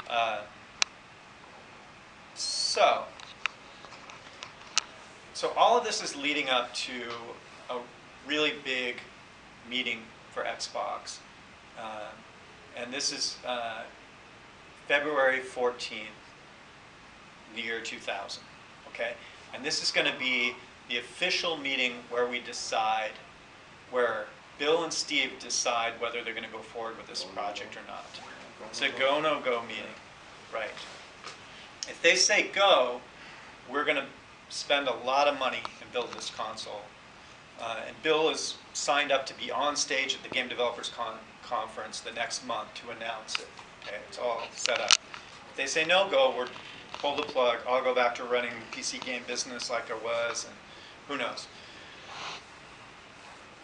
Uh, so all of this is leading up to a really big meeting for Xbox. And this is February 14th, the year 2000, okay? And this is going to be the official meeting where we decide, where Bill and Steve decide whether they're going to go forward with this project or not. It's a go, no go meeting, right? If they say go, we're going to spend a lot of money and build this console. And Bill is signed up to be on stage at the Game Developers Conference the next month to announce it. Okay, it's all set up. If they say no go, we're pull the plug. I'll go back to running PC game business like I was, and who knows.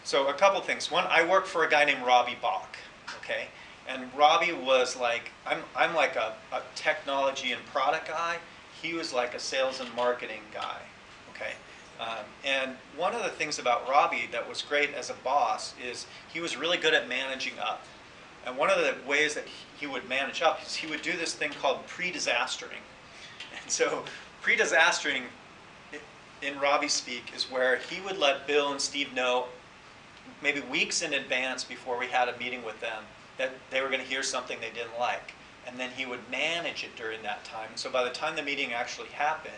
So a couple things. One, I work for a guy named Robbie Bach, okay? And Robbie was like, I'm like a technology and product guy. He was like a sales and marketing guy, okay? And one of the things about Robbie that was great as a boss is he was really good at managing up. And one of the ways that he would manage up is he would do this thing called pre-disastering. And so pre-disastering, in Robbie speak, is where he would let Bill and Steve know maybe weeks in advance before we had a meeting with them that they were going to hear something they didn't like. And then he would manage it during that time. And so by the time the meeting actually happened,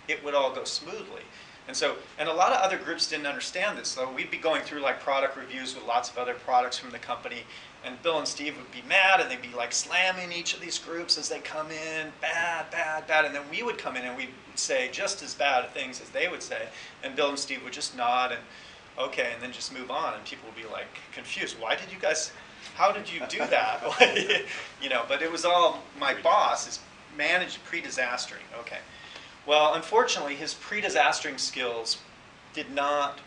it would all go smoothly. And a lot of other groups didn't understand this. So we'd be going through like product reviews with lots of other products from the company, and Bill and Steve would be mad, and they'd be like slamming each of these groups as they come in, bad, bad, bad. And then we would come in and we'd say just as bad things as they would say, and Bill and Steve would just nod and okay, and then just move on, and people would be like confused. Why did you guys, how did you do that? You know, but it was all, my boss is managed pre-disastering, okay. Well, unfortunately, his pre-disastering skills did not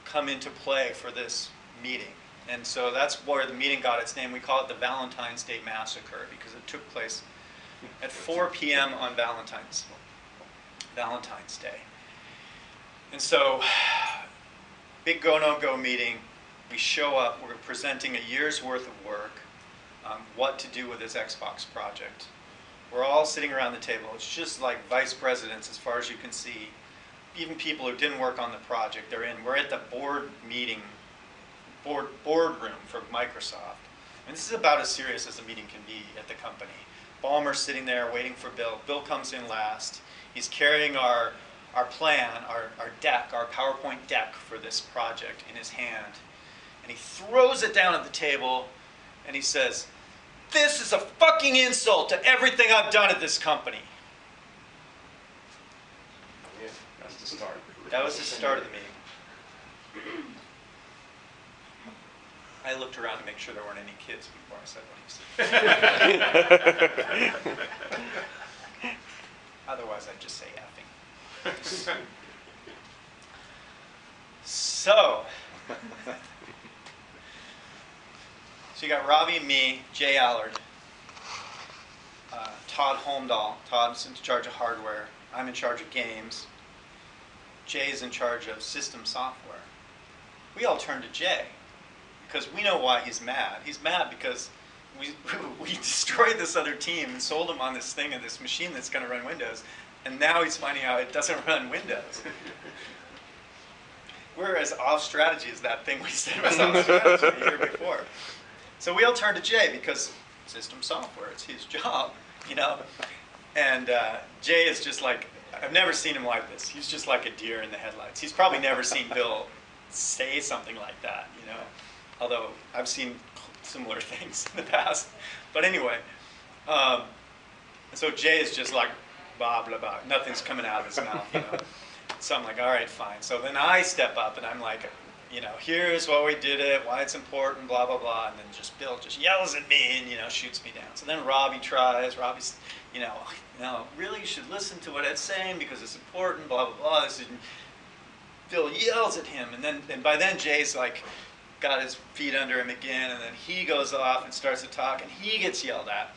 come into play for this meeting. And so that's where the meeting got its name. We call it the Valentine's Day Massacre because it took place at 4 p.m. on Valentine's Day. And so, big go, no go meeting. We show up, we're presenting a year's worth of work on what to do with this Xbox project. We're all sitting around the table. It's just like vice presidents as far as you can see. Even people who didn't work on the project, they're in. We're at the board meeting, boardroom for Microsoft. And this is about as serious as a meeting can be at the company. Ballmer's sitting there waiting for Bill. Bill comes in last. He's carrying our plan, our deck, our PowerPoint deck for this project in his hand. And he throws it down at the table and he says, "This is a fucking insult to everything I've done at this company." Yeah, that's the start. That was the start of the meeting. I looked around to make sure there weren't any kids before I said what he said. Otherwise, I'd just say effing. So you got Robbie and me, Jay Allard, Todd Holmdahl. Todd's in charge of hardware. I'm in charge of games. Jay's in charge of system software. We all turn to Jay because we know why he's mad. He's mad because we destroyed this other team and sold him on this thing and this machine that's going to run Windows, and now he's finding out it doesn't run Windows. We're as off strategy as that thing we said was off strategy the year before. So we all turn to Jay because system software, it's his job, you know. And Jay is just like, I've never seen him like this. He's just like a deer in the headlights. He's probably never seen Bill say something like that, you know. Although I've seen similar things in the past. But anyway, so Jay is just like, blah, blah, blah. Nothing's coming out of his mouth, you know. So I'm like, all right, fine. So then I step up and I'm like, you know, here's why we did it, why it's important, blah, blah, blah. And then just Bill just yells at me and, you know, shoots me down. So then Robbie tries. Robbie's, you know, really you should listen to what it's saying because it's important, blah, blah, blah. Bill yells at him. And by then Jay's like got his feet under him again. And then he goes off and starts to talk and he gets yelled at.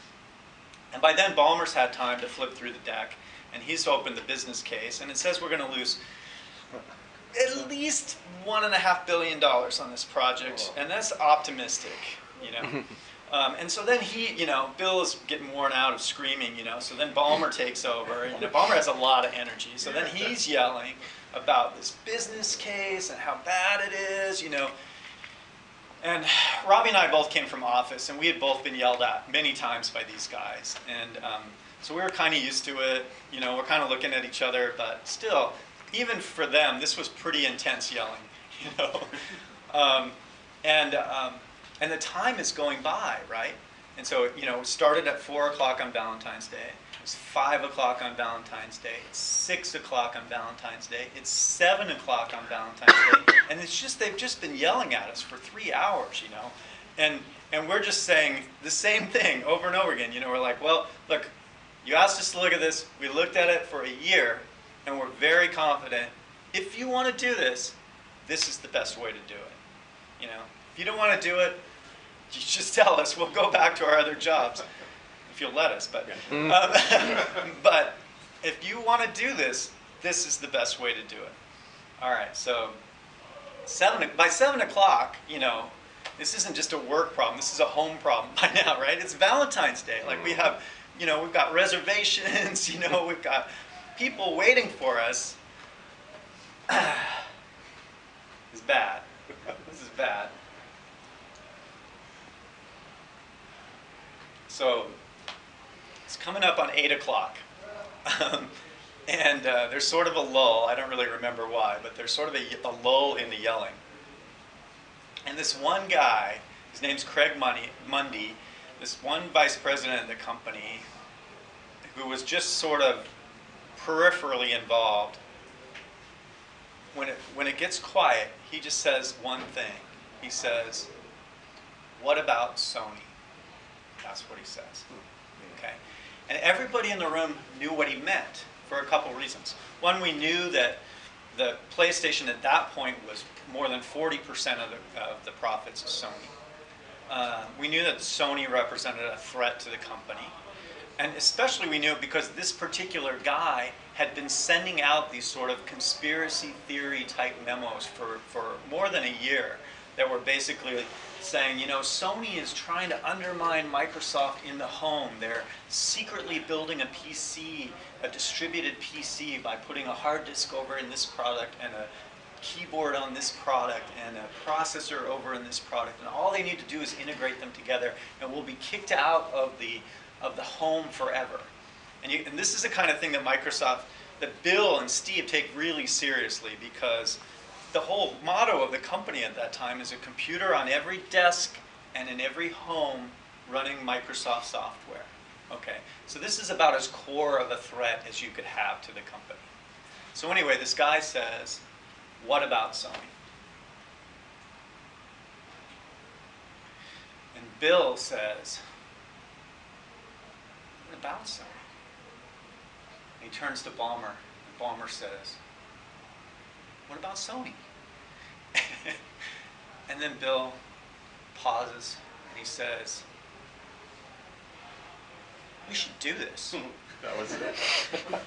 And by then Ballmer's had time to flip through the deck. And he's opened the business case. And it says we're going to lose at least $1.5 billion on this project, and that's optimistic, you know. And so then Bill is getting worn out of screaming, so then Ballmer takes over. Ballmer has a lot of energy, so then he's yelling about this business case and how bad it is, And Robbie and I both came from office, and we had both been yelled at many times by these guys. And so we were kind of used to it, we're kind of looking at each other, but still, even for them, this was pretty intense yelling, And the time is going by, right? And so, it started at 4 o'clock on Valentine's Day. It was 5 o'clock on Valentine's Day. It's 6 o'clock on Valentine's Day. It's 7 o'clock on Valentine's Day. And they've just been yelling at us for 3 hours, And we're just saying the same thing over and over again. We're like, well, look, you asked us to look at this. We looked at it for a year, and we're very confident. If you want to do this, this is the best way to do it. If you don't want to do it, you just tell us. We'll go back to our other jobs, if you'll let us. But but if you want to do this, this is the best way to do it. All right. So by 7 o'clock, this isn't just a work problem. This is a home problem by now, right? It's Valentine's Day. Like we have, we've got reservations. We've got people waiting for us. It's bad. This is bad. So it's coming up on 8 o'clock. And there's sort of a lull. I don't really remember why, but there's sort of a lull in the yelling. And this one guy, his name's Craig Mundy, this one vice president of the company, who was just sort of peripherally involved, when it gets quiet, he just says one thing. He says, "What about Sony?" That's what he says. Okay? And everybody in the room knew what he meant for a couple reasons. One, we knew that the PlayStation at that point was more than 40% of the profits of Sony. We knew that Sony represented a threat to the company. And especially we knew it because this particular guy had been sending out these sort of conspiracy theory type memos for more than a year that were basically saying, Sony is trying to undermine Microsoft in the home. They're secretly building a PC, a distributed PC, by putting a hard disk over in this product and a keyboard on this product and a processor over in this product. And all they need to do is integrate them together, and we'll be kicked out of the home forever. And this is the kind of thing that that Bill and Steve take really seriously, because the whole motto of the company at that time is a computer on every desk and in every home running Microsoft software. Okay, so this is about as core of a threat as you could have to the company. So anyway, this guy says, "What about Sony?" And Bill says, "What about Sony?" And he turns to Ballmer, and Ballmer says, "What about Sony?" And then Bill pauses, and he says, "We should do this." That was it.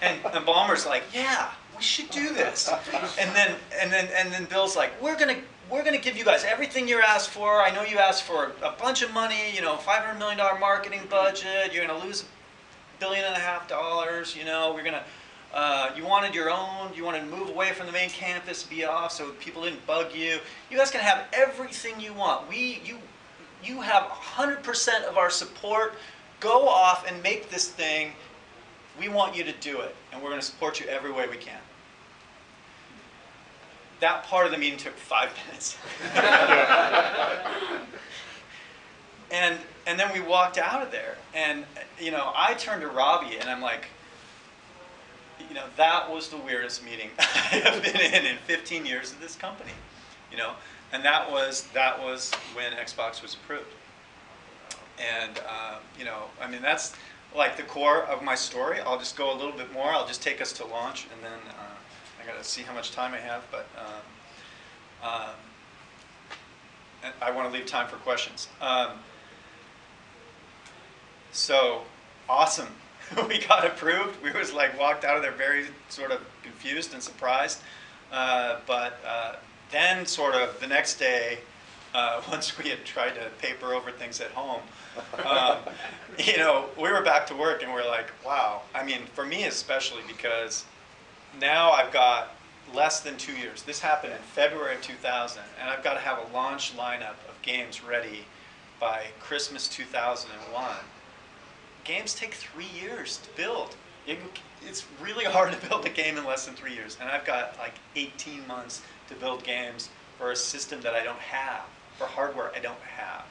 And Ballmer's like, "Yeah, we should do this." And then Bill's like, "We're gonna give you guys everything you asked for. I know you asked for a bunch of money, $500 million marketing budget. You're gonna lose $1.5 billion. We're gonna. You wanted your own. You wanted to move away from the main campus, be off, so people didn't bug you. You guys can have everything you want. You have 100% of our support. Go off and make this thing. We want you to do it, and we're going to support you every way we can." That part of the meeting took 5 minutes. And then we walked out of there, and I turned to Robbie, and I'm like, that was the weirdest meeting I have been in 15 years of this company, and that was when Xbox was approved. And that's like the core of my story. I'll just go a little bit more. I'll just take us to launch, and then I got to see how much time I have, but I want to leave time for questions. So awesome. We got approved. We was walked out of there very sort of confused and surprised. But then sort of the next day, once we had tried to paper over things at home, you know, we were back to work and we're like, wow. I mean, for me especially, because now I've got less than 2 years. This happened in February of 2000, and I've got to have a launch lineup of games ready by Christmas 2001. Games take 3 years to build. It's really hard to build a game in less than 3 years, and I've got like 18 months to build games for a system that I don't have, for hardware I don't have.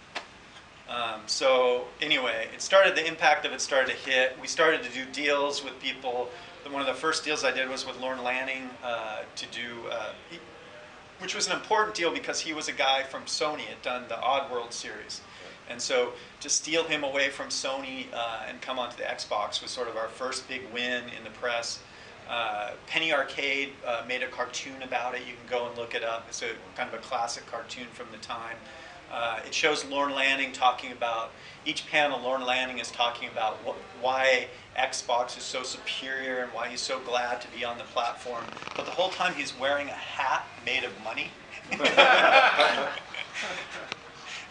So anyway, the impact of it started to hit. We started to do deals with people. One of the first deals I did was with Lorne Lanning which was an important deal because he was a guy from Sony, had done the Oddworld series. And so to steal him away from Sony and come onto the Xbox was sort of our first big win in the press. Penny Arcade made a cartoon about it. You can go and look it up. It's a kind of a classic cartoon from the time. It shows Lorne Lanning talking about, each panel Lorne Lanning is talking about why Xbox is so superior and why he's so glad to be on the platform. But the whole time he's wearing a hat made of money.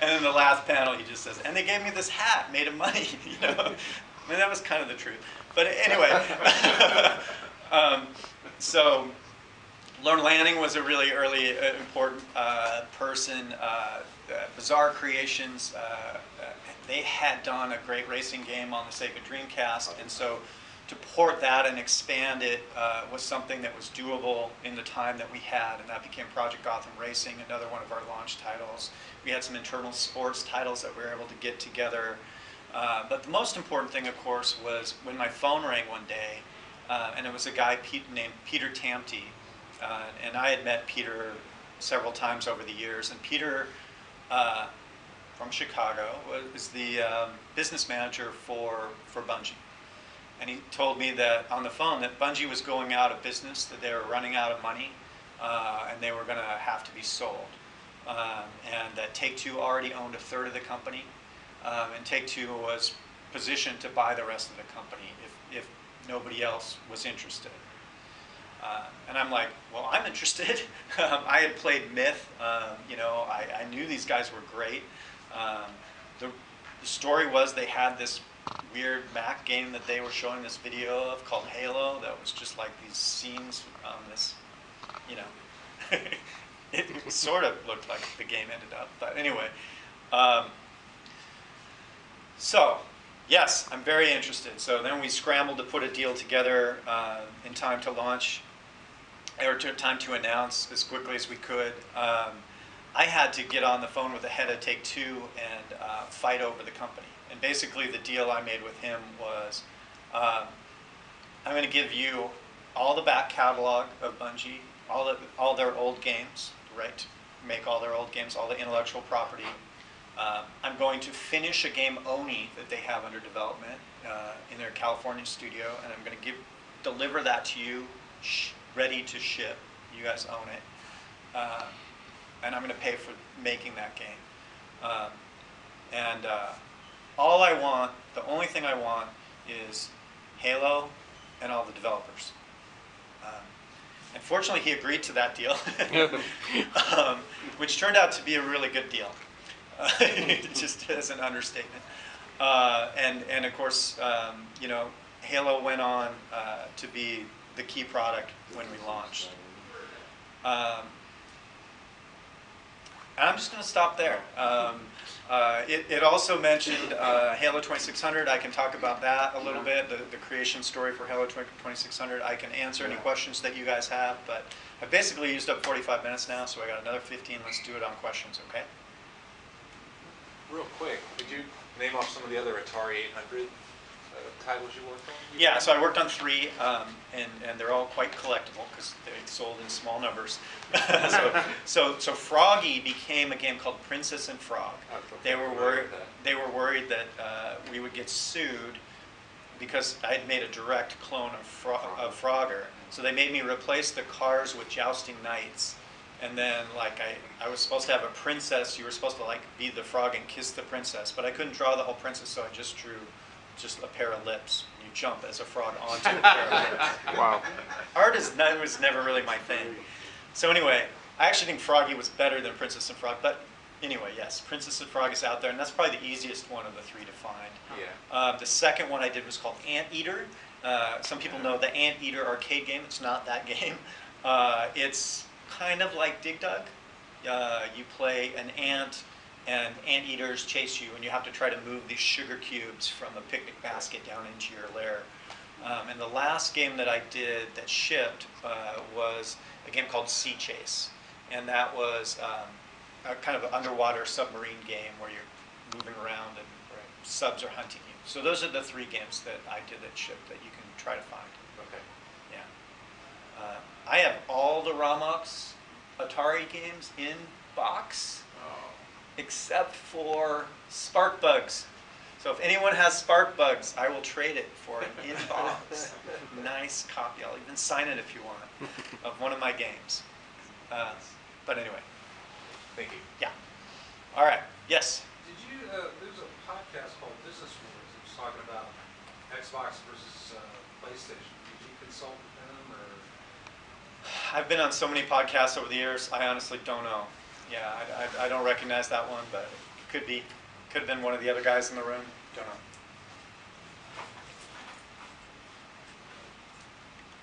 And in the last panel he just says, and they gave me this hat made of money. You know? I mean, that was kind of the truth. But anyway, so Lorne Lanning was a really early important person. Bizarre Creations, they had done a great racing game on the Sega Dreamcast, and so to port that and expand it was something that was doable in the time that we had, and that became Project Gotham Racing, another one of our launch titles. We had some internal sports titles that we were able to get together. But the most important thing, of course, was when my phone rang one day, and it was a guy named Peter Tamte, and I had met Peter several times over the years, and Peter from Chicago is the business manager for Bungie. And he told me that on the phone that Bungie was going out of business, that they were running out of money, and they were going to have to be sold. And that Take-Two already owned a third of the company, and Take-Two was positioned to buy the rest of the company if nobody else was interested. And I'm like, well, I'm interested. I had played Myth. You know, I knew these guys were great. The story was they had this weird Mac game that they were showing this video of called Halo that was just like these scenes on this, you know, it sort of looked like the game ended up. But anyway, so yes, I'm very interested. So then we scrambled to put a deal together in time to launch, or time to announce as quickly as we could. I had to get on the phone with the head of Take-Two and fight over the company. And basically the deal I made with him was, I'm going to give you all the back catalog of Bungie, all their old games, right? To make all their old games, all the intellectual property. I'm going to finish a game Oni that they have under development in their California studio, and I'm going to deliver that to you, ready to ship. You guys own it. And I'm going to pay for making that game. All I want, the only thing I want is Halo and all the developers. And fortunately, he agreed to that deal, which turned out to be a really good deal, just as an understatement. And of course, you know, Halo went on to be the key product when we launched. And I'm just going to stop there. It also mentioned Halo 2600. I can talk about that a little bit, the creation story for Halo 2600. I can answer any questions that you guys have, but I've basically used up 45 minutes now, so I got another 15. Let's do it on questions, okay? Real quick, could you name off some of the other Atari 800 titles you worked on? Yeah, so I worked on 3, and they're all quite collectible because they sold in small numbers. so Froggy became a game called Princess and Frog. They were worried that we would get sued because I had made a direct clone of Frogger. So they made me replace the cars with jousting knights. And then, like, I was supposed to have a princess. You were supposed to, like, be the frog and kiss the princess. But I couldn't draw the whole princess, so I just drew just a pair of lips. You jump as a frog onto a pair of lips. Wow. Art was never really my thing. So anyway, I actually think Froggy was better than Princess and Frog. But Anyway, yes, Princess and Frog is out there, and that's probably the easiest one of the three to find. Yeah. The second one I did was called Anteater. Some people know the Anteater arcade game. It's not that game. It's kind of like Dig Dug. You play an ant, and anteaters chase you, and you have to try to move these sugar cubes from a picnic basket down into your lair. And the last game that I did that shipped was a game called Sea Chase, and that was a kind of an underwater submarine game where you're moving around and subs are hunting you. So those are the three games that I did that shipped that you can try to find. Okay. Yeah. I have all the Ramox Atari games in box, except for Spark Bugs. So if anyone has Spark Bugs, I will trade it for an in-box, nice copy. I'll even sign it if you want, of one of my games. But anyway. Thank you. Yeah. All right. Yes? Did you, there's a podcast called Business Wars. It was talking about Xbox versus PlayStation. Did you consult with them, or? I've been on so many podcasts over the years, I honestly don't know. Yeah, I don't recognize that one, but it could be. Could have been one of the other guys in the room. Don't know.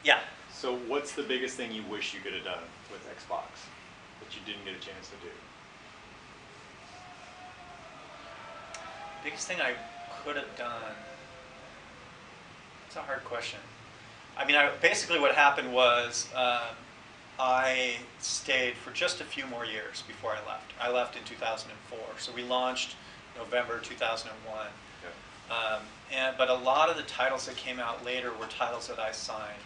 Yeah. So what's the biggest thing you wish you could have done with Xbox that you didn't get a chance to do? Biggest thing I could have done. It's a hard question. I mean, basically what happened was I stayed for just a few more years before I left. I left in 2004, so we launched November 2001. Okay. But a lot of the titles that came out later were titles that I signed.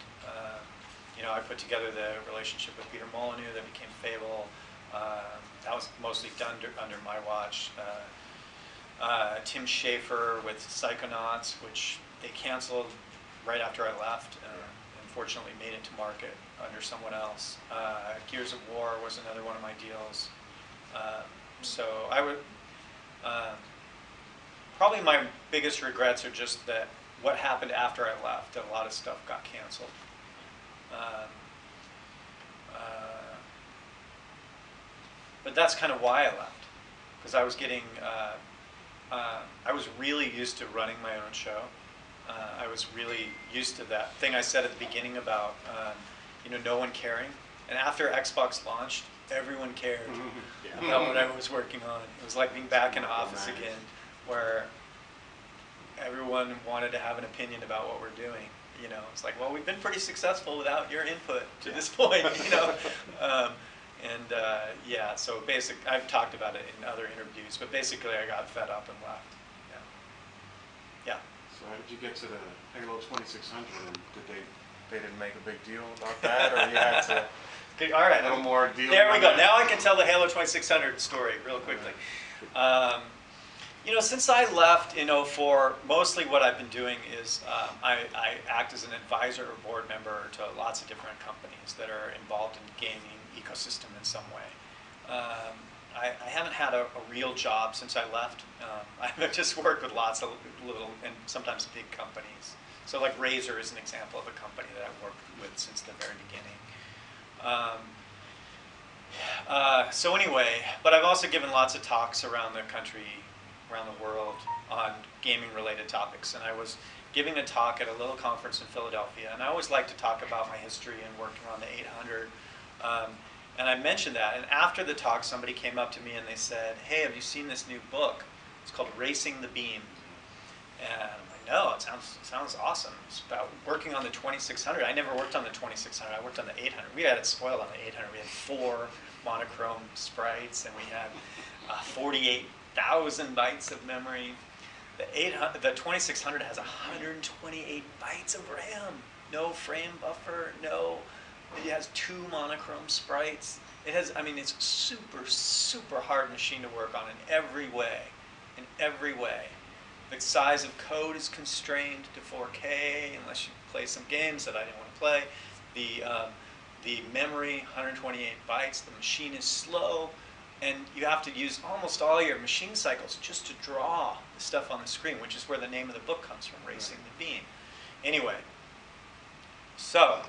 I put together the relationship with Peter Molyneux that became Fable. That was mostly done under my watch. Tim Schafer with Psychonauts, which they canceled right after I left. Unfortunately made it to market under someone else. Gears of War was another one of my deals. So I would, probably my biggest regrets are just that what happened after I left, that a lot of stuff got canceled. But that's kind of why I left, because I was getting, I was really used to running my own show. I was really used to that thing I said at the beginning about, no one caring. And after Xbox launched, everyone cared about what I was working on. It was like being back in office again, where everyone wanted to have an opinion about what we're doing. It's like, well, we've been pretty successful without your input to this point, So I've talked about it in other interviews, but basically I got fed up and left. Yeah. So how did you get to the Halo 2600? And they didn't make a big deal about that, or you had to Okay, all right. a little more deal? There we go. Now I can tell the Halo 2600 story real quickly. Since I left in '04, mostly what I've been doing is I act as an advisor or board member to lots of different companies that are involved in the gaming ecosystem in some way. I haven't had a real job since I left. I've just worked with lots of little and sometimes big companies. So like Razer is an example of a company that I've worked with since the very beginning. So anyway, but I've also given lots of talks around the country, around the world on gaming related topics. And I was giving a talk at a little conference in Philadelphia, and I always like to talk about my history and working on the 800. And I mentioned that, and after the talk somebody came up to me and they said, hey, have you seen this new book? It's called Racing the Beam. And I'm like, no, it sounds awesome. It's about working on the 2600. I never worked on the 2600, I worked on the 800. We had it spoiled on the 800. We had 4 monochrome sprites, and we had 48,000 bytes of memory. The 2600 has 128 bytes of RAM. No frame buffer, it has 2 monochrome sprites. It's super, super hard machine to work on in every way. The size of code is constrained to 4K unless you play some games that I didn't want to play. The memory, 128 bytes. The machine is slow, and you have to use almost all your machine cycles just to draw the stuff on the screen, which is where the name of the book comes from, Racing the Beam. Anyway, so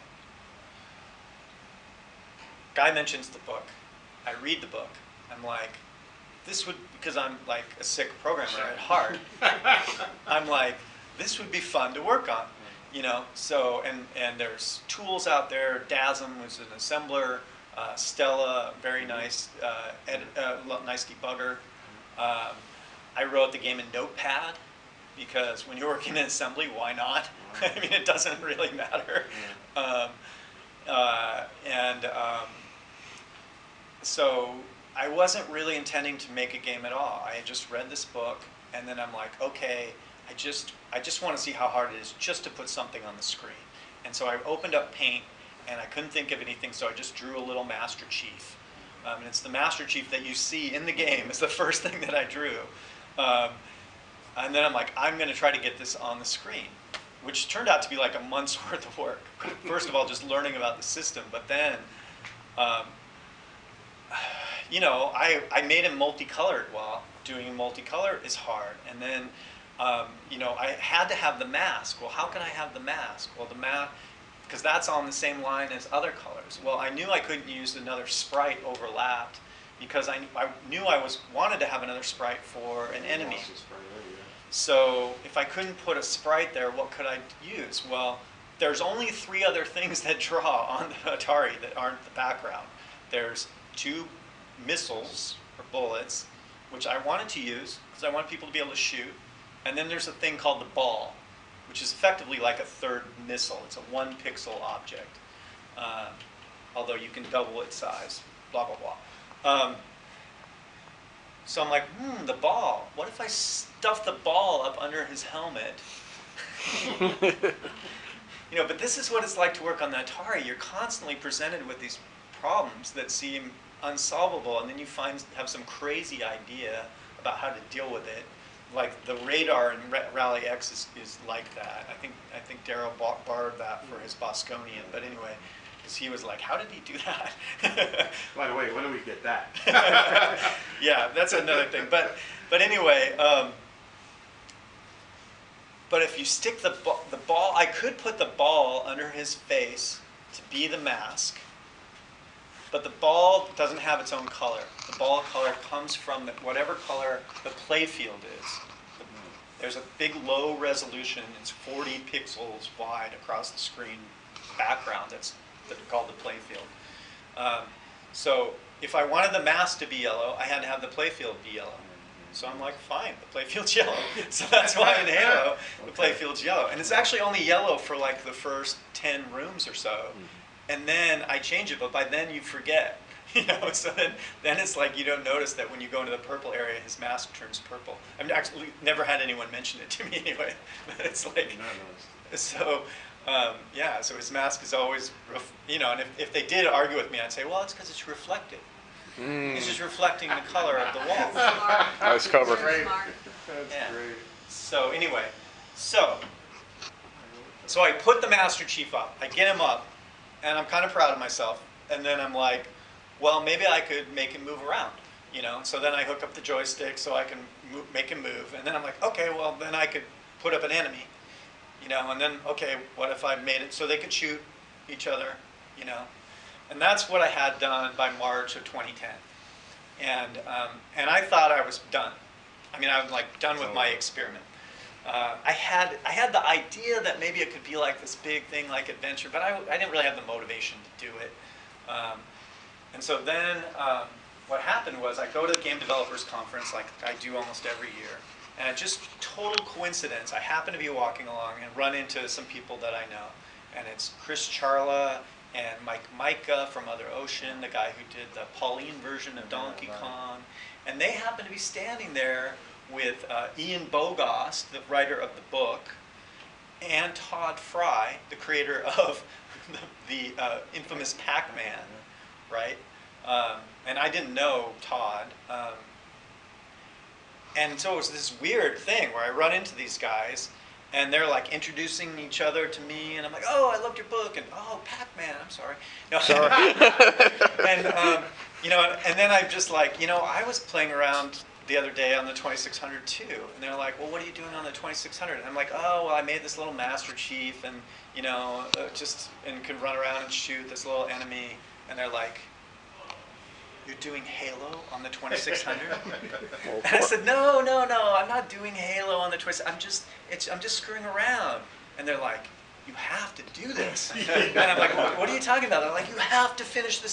guy mentions the book. I read the book. I'm like, this would, because I'm like a sick programmer at heart, I'm like, this would be fun to work on, you know. So and there's tools out there. DASM was an assembler. Stella, very nice, nice debugger. I wrote the game in Notepad because when you're working in assembly, why not? I mean, it doesn't really matter. So I wasn't really intending to make a game at all. I had just read this book, and then I'm like, okay, I just want to see how hard it is just to put something on the screen. And so I opened up Paint, and I couldn't think of anything, so I just drew a little Master Chief. And it's the Master Chief that you see in the game is the first thing that I drew. And then I'm like, I'm going to try to get this on the screen, which turned out to be like a month's worth of work. First of all, just learning about the system, but then, you know, I made him multicolored. Well, doing multicolor is hard. And then, you know, I had to have the mask. Well, how can I have the mask? Well, the mask, because that's on the same line as other colors. Well, I knew I couldn't use another sprite overlapped because I knew I wanted to have another sprite for an enemy. So if I couldn't put a sprite there, what could I use? Well, there's only 3 other things that draw on the Atari that aren't the background. There's 2 missiles or bullets, which I wanted to use because I wanted people to be able to shoot. And then there's a thing called the ball, which is effectively like a 3rd missile. It's a 1-pixel object, although you can double its size, blah, blah, blah. So I'm like, the ball. What if I stuff the ball up under his helmet? You know, but this is what it's like to work on the Atari. You're constantly presented with these problems that seem unsolvable, and then you have some crazy idea about how to deal with it. Like the radar in Rally X is like that. I think Darryl borrowed that for his Bosconian. But anyway, because he was like, how did he do that? By the way, when do we get that? Yeah, that's another thing. But anyway, but if you stick the ball, I could put the ball under his face to be the mask. But the ball doesn't have its own color. The ball color comes from whatever color the playfield is. There's a big low resolution, it's 40 pixels wide across the screen background that's called the playfield. So if I wanted the mask to be yellow, I had to have the playfield be yellow. So I'm like, fine, the playfield's yellow. So that's why in Halo, the playfield's yellow. And it's actually only yellow for like the first 10 rooms or so. And then I change it, but by then you forget, you know. So then it's like you don't notice that when you go into the purple area, his mask turns purple. I've actually never had anyone mention it to me anyway. But it's like, so yeah. So his mask is always, you know. And if they did argue with me, I'd say, well, it's because it's reflective. It's just reflecting the color of the wall. Nice cover. Great. Yeah. That's great. So anyway, so I put the Master Chief up. I get him up. And I'm kind of proud of myself. And then I'm like, well, maybe I could make him move around, you know. So then I hook up the joystick so I can make him move. And then I'm like, okay, well, then I could put up an enemy, you know. And then, okay, what if I made it so they could shoot each other, you know. And that's what I had done by March of 2010. And I thought I was done. I mean, I was like done with my experiment. I had the idea that maybe it could be like this big thing like adventure, but I didn't really have the motivation to do it. And so then what happened was I go to the Game Developers Conference like I do almost every year. And just total coincidence, I happen to be walking along and run into some people that I know. And it's Chris Charla and Mike Micah from Other Ocean, the guy who did the Pauline version of Donkey Kong. And they happen to be standing there with Ian Bogost, the writer of the book, and Todd Fry, the creator of the infamous Pac-Man, right? And I didn't know Todd. And so it was this weird thing where I run into these guys, and they're like introducing each other to me, and I'm like, oh, I loved your book, and oh, Pac-Man, I'm sorry. No. Sorry. And, you know, and then I'm just like, you know, I was playing around the other day on the 2600 too, and they're like, well, what are you doing on the 2600? And I'm like, oh, well, I made this little Master Chief, and you know, and can run around and shoot this little enemy. And they're like, you're doing Halo on the 2600? Well, And I said, no, no, no, I'm not doing Halo on the 2600. I'm just screwing around. And they're like, you have to do this. And I'm like, what are you talking about? They're like, you have to finish this